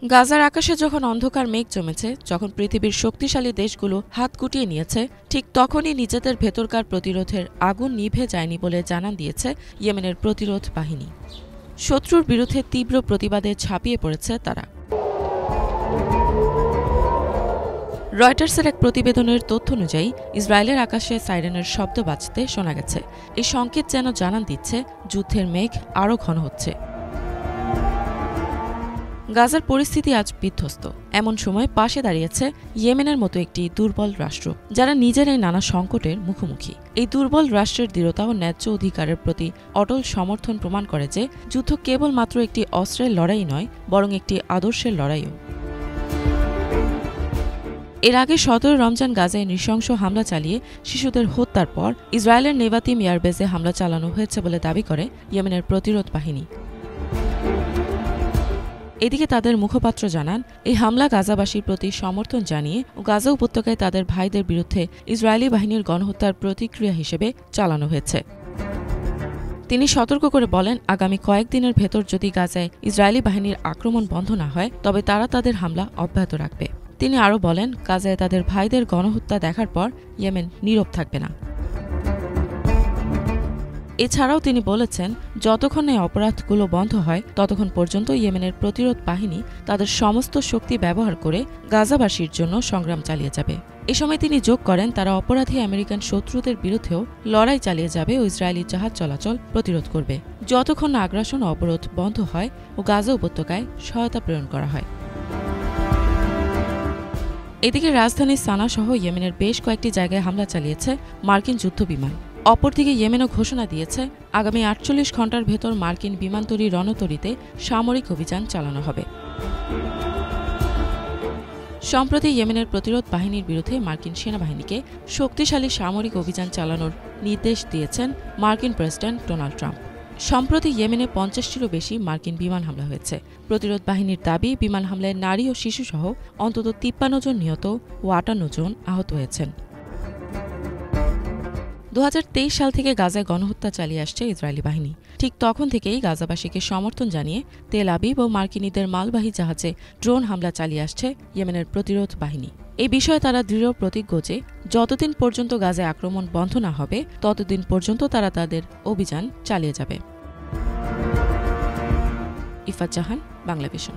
গাজার আকাশে যখন অন্ধকার মেঘ জমেছে, যখন পৃথিবীর শক্তিশালী দেশগুলো হাত গুটিয়ে নিয়েছে, ঠিক তখনই নিজেদের ভেতরকার প্রতিরোধের আগুন নিভে যায়নি বলে জানান দিয়েছে ইয়েমেনের প্রতিরোধ বাহিনী। শত্রুর বিরুদ্ধে তীব্র প্রতিবাদে ঝাঁপিয়ে পড়েছে তারা। রয়টার্সের এক প্রতিবেদনের তথ্য অনুযায়ী ইসরায়েলের আকাশে সাইরেনের শব্দ বাজতে শোনা গেছে। এই সংকেত যেন জানান দিচ্ছে যুদ্ধের মেঘ আরও ঘন হচ্ছে। গাজার পরিস্থিতি আজ বিধ্বস্ত। এমন সময় পাশে দাঁড়িয়েছে ইয়েমেনের মতো একটি দুর্বল রাষ্ট্র, যারা নিজেরাই নানা সংকটের মুখোমুখি। এই দুর্বল রাষ্ট্রের দৃঢ়তা ও ন্যায্য অধিকারের প্রতি অটল সমর্থন প্রমাণ করে যে যুদ্ধ কেবলমাত্র একটি অস্ত্রের লড়াই নয়, বরং একটি আদর্শের লড়াইও। এর আগে ১৭ রমজান গাজায় নৃশংস হামলা চালিয়ে শিশুদের হত্যার পর ইসরায়েলের নেভাতিম এয়ারবেসে হামলা চালানো হয়েছে বলে দাবি করে ইয়েমেনের প্রতিরোধ বাহিনী। এদিকে তাদের মুখপাত্র জানান, এই হামলা গাজাবাসীর প্রতি সমর্থন জানিয়ে ও গাজা উপত্যকায় তাদের ভাইদের বিরুদ্ধে ইসরায়েলি বাহিনীর গণহত্যার প্রতিক্রিয়া হিসেবে চালানো হয়েছে। তিনি সতর্ক করে বলেন, আগামী কয়েকদিনের ভেতর যদি গাজায় ইসরায়েলি বাহিনীর আক্রমণ বন্ধ না হয়, তবে তারা তাদের হামলা অব্যাহত রাখবে। তিনি আরও বলেন, গাজায় তাদের ভাইদের গণহত্যা দেখার পর ইয়েমেন নীরব থাকবে না। এছাড়াও তিনি বলেছেন, যতক্ষণ এই অপরাধগুলো বন্ধ হয় ততক্ষণ পর্যন্ত ইয়েমেনের প্রতিরোধ বাহিনী তাদের সমস্ত শক্তি ব্যবহার করে গাজাবাসীর জন্য সংগ্রাম চালিয়ে যাবে। এ সময় তিনি যোগ করেন, তারা অপরাধী আমেরিকান শত্রুদের বিরুদ্ধেও লড়াই চালিয়ে যাবে ও ইসরায়েলি জাহাজ চলাচল প্রতিরোধ করবে, যতক্ষণ না আগ্রাসন অবরোধ বন্ধ হয় ও গাজা উপত্যকায় সহায়তা প্রেরণ করা হয়। এদিকে রাজধানী সানা সহ ইয়েমেনের বেশ কয়েকটি জায়গায় হামলা চালিয়েছে মার্কিন যুদ্ধবিমান। অপরদিকে ইয়েমেনও ঘোষণা দিয়েছে, আগামী ৪৮ ঘণ্টার ভেতর মার্কিন বিমানতরী রণতরীতে সামরিক অভিযান চালানো হবে। সম্প্রতি ইয়েমেনের প্রতিরোধ বাহিনীর বিরুদ্ধে মার্কিন সেনাবাহিনীকে শক্তিশালী সামরিক অভিযান চালানোর নির্দেশ দিয়েছেন মার্কিন প্রেসিডেন্ট ডোনাল্ড ট্রাম্প। সম্প্রতি ইয়েমেনে ৫০টিরও বেশি মার্কিন বিমান হামলা হয়েছে। প্রতিরোধ বাহিনীর দাবি, বিমান হামলায় নারী ও শিশুসহ অন্তত ৫৩ জন নিহত ও ৫৮ জন আহত হয়েছেন। ২০২৩ সাল থেকে গাজায় গণহত্যা চালিয়ে আসছে ইসরায়েলি বাহিনী। ঠিক তখন থেকেই গাজাবাসীকে সমর্থন জানিয়ে তেল আবিব ও মার্কিনীদের মালবাহী জাহাজে ড্রোন হামলা চালিয়ে আসছে ইয়েমেনের প্রতিরোধ বাহিনী। এই বিষয়ে তারা দৃঢ় প্রতিজ্ঞ যে যতদিন পর্যন্ত গাজায় আক্রমণ বন্ধ না হবে ততদিন পর্যন্ত তারা তাদের অভিযান চালিয়ে যাবে। ইফাত জাহান, বাংলা ভিশন।